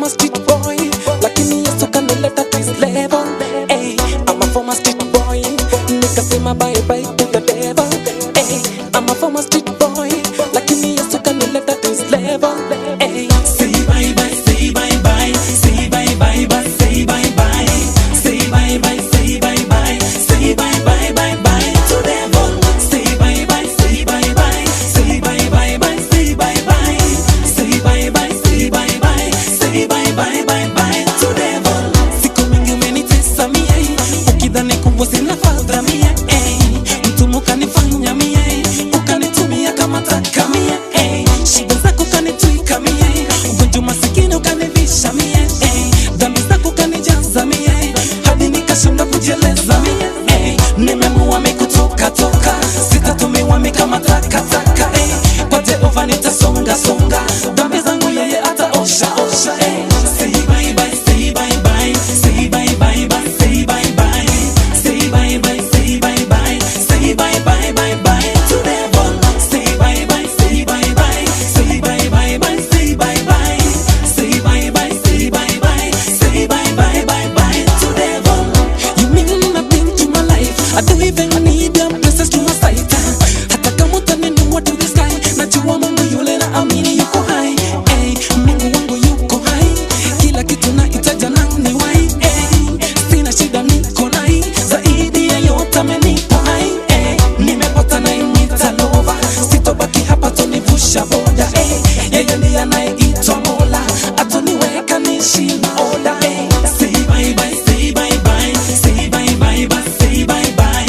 former street boy, lakini Yesu kanileta to his level. Hey, I'm a former street boy, nikasema bye bye to the devil. Hey, I'm a former street boy, lakini Yesu kanileta to his level. Hey, say bye bye, say bye bye, say bye bye bye, say bye bye, say bye bye, say bye bye, say bye bye bye bye to devil. Say bye bye, say bye bye, say bye bye bye, say bye bye, say bye bye, say bye bye, say bye bye bye bye to devil. Siku mingi umenitesa mie, ukidhani kuwa sina fadha mie, mtumu kanifanya mie, ukanitumia kama taka mie, shida zako kanitwika mie, ugonjwa masikini ukanivisha mie, dhambi zako kanijaza mie, hadi nikashindwa kujieleza mie, nimeamua kutoka toka, sitatumiwa kama taka taka, kwa Jehova nitasonga songa, dhambi zangu yeye ataosha osha. Say bye bye, say bye bye, say bye bye bye, say bye bye, say bye bye, say bye bye, say bye bye bye bye to devil. Say bye bye, say bye bye, say bye bye bye, say bye bye, say bye bye, say bye bye, say bye bye bye bye to devil. You mean nothing to my life, I don't even need your blessings to my sight. Hata kama utanunua to the sky, najua Mungu yule na amini yuko hai. Mungu wangu yuko hai, kila kitu nahitaji nani wai. Sina shida niko nai, zaidi ya yote amenipa hai. Nimepata na imita lova, sitobaki hapa tonivusha boda. Yeye ndiye anayeitwa Mola, atoniweka nishi na oda. Say bye bye, say bye bye, say bye bye bye, say bye bye,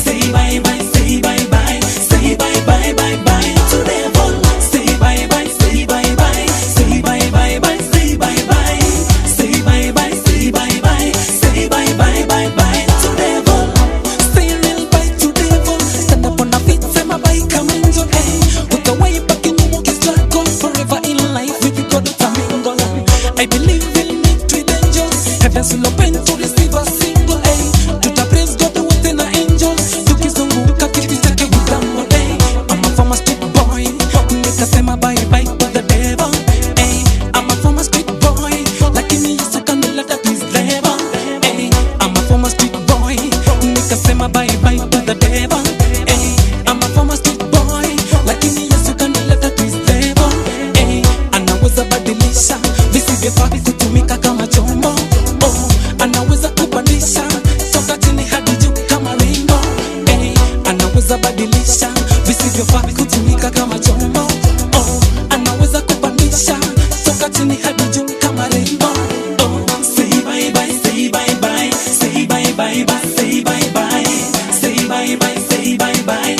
say bye bye, say bye bye, say bye bye bye bye to devil. Say bye bye, say bye bye, say bye bye bye, say bye bye, say bye bye, say bye bye, say bye bye bye bye to devil. Say real bye to devil, stand up on a feet, say my bye come angel. With the way back in your kiss struggle forever in life with you God to mingle. I believe in it with angels, heavens will open to receive a single. Tuta praise God within the angels, tukizunguka kiti chake vitambo. I'm a former street boy, nikasema bye bye to the devil. I'm a former street boy, lakini Yesu kanileta to his level. I'm a former street boy, nikasema bye bye to the devil. I'm a former street boy, lakini Yesu kanileta to his level. Anaweza badilisha visivyofaa kutumika kama chombo. Anaweza kupandisha toka chini hadi juu kama rainbow. Anaweza badilisha visivyofaa kutumika kama chombo. Anaweza kupandisha toka chini hadi juu kama rainbow. Say bye bye, say bye bye, say bye bye bye, say bye bye, say bye bye, say bye bye.